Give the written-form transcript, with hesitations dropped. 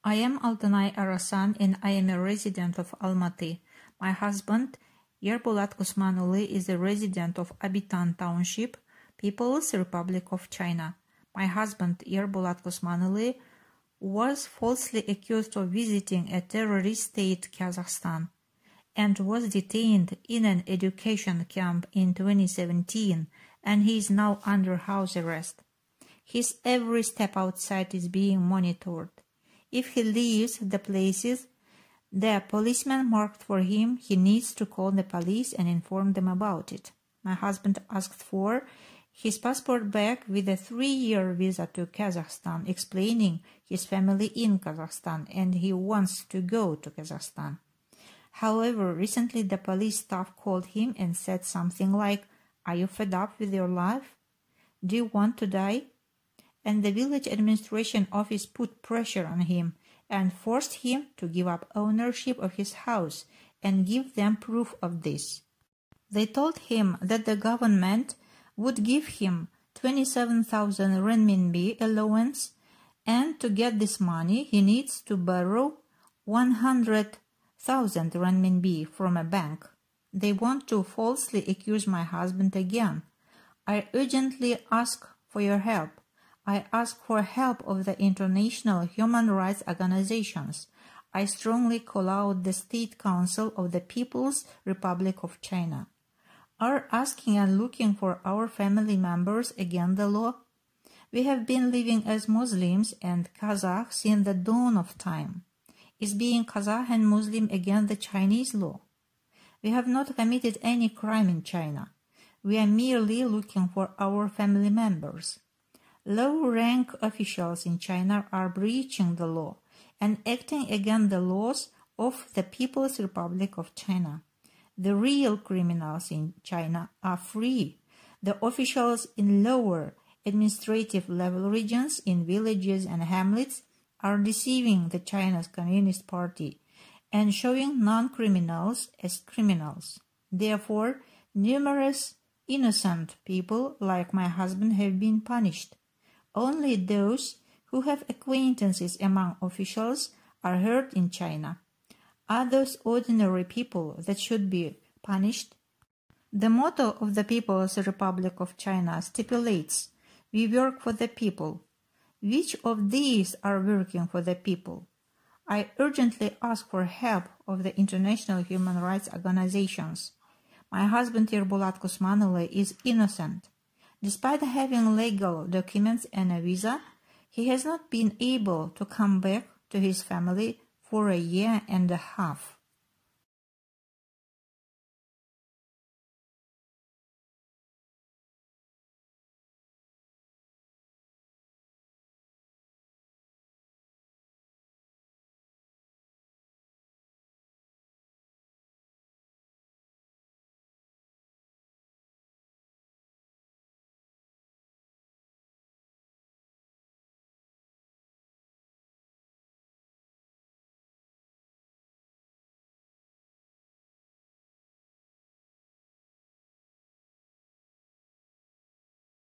I am Altanay Arasan and I am a resident of Almaty. My husband, Yerbulat Kusmanuli, is a resident of Abitan Township, People's Republic of China. My husband, Yerbulat Kusmanuli, was falsely accused of visiting a terrorist state, Kazakhstan, and was detained in an education camp in 2017, and he is now under house arrest. His every step outside is being monitored. If he leaves the places the policeman marked for him, he needs to call the police and inform them about it. My husband asked for his passport back with a 3-year visa to Kazakhstan, explaining his family in Kazakhstan and he wants to go to Kazakhstan. However, recently the police staff called him and said something like, "Are you fed up with your life? Do you want to die?" And the village administration office put pressure on him and forced him to give up ownership of his house and give them proof of this. They told him that the government would give him 27,000 renminbi allowance, and to get this money he needs to borrow 100,000 renminbi from a bank. They want to falsely accuse my husband again. I urgently ask for your help. I ask for help of the international human rights organizations. I strongly call out the State Council of the People's Republic of China. Are asking and looking for our family members against the law? We have been living as Muslims and Kazakh since the dawn of time. Is being Kazakh and Muslim against the Chinese law? We have not committed any crime in China. We are merely looking for our family members. Low-rank officials in China are breaching the law and acting against the laws of the People's Republic of China. The real criminals in China are free. The officials in lower administrative level regions, in villages and hamlets, are deceiving the China's Communist Party and showing non-criminals as criminals. Therefore, numerous innocent people like my husband have been punished. Only those who have acquaintances among officials are heard in China. Are those ordinary people that should be punished? The motto of the People's Republic of China stipulates, "We work for the people." Which of these are working for the people? I urgently ask for help of the international human rights organizations. My husband Yerbulat Kusmanuli is innocent. Despite having legal documents and a visa, he has not been able to come back to his family for 1.5 years.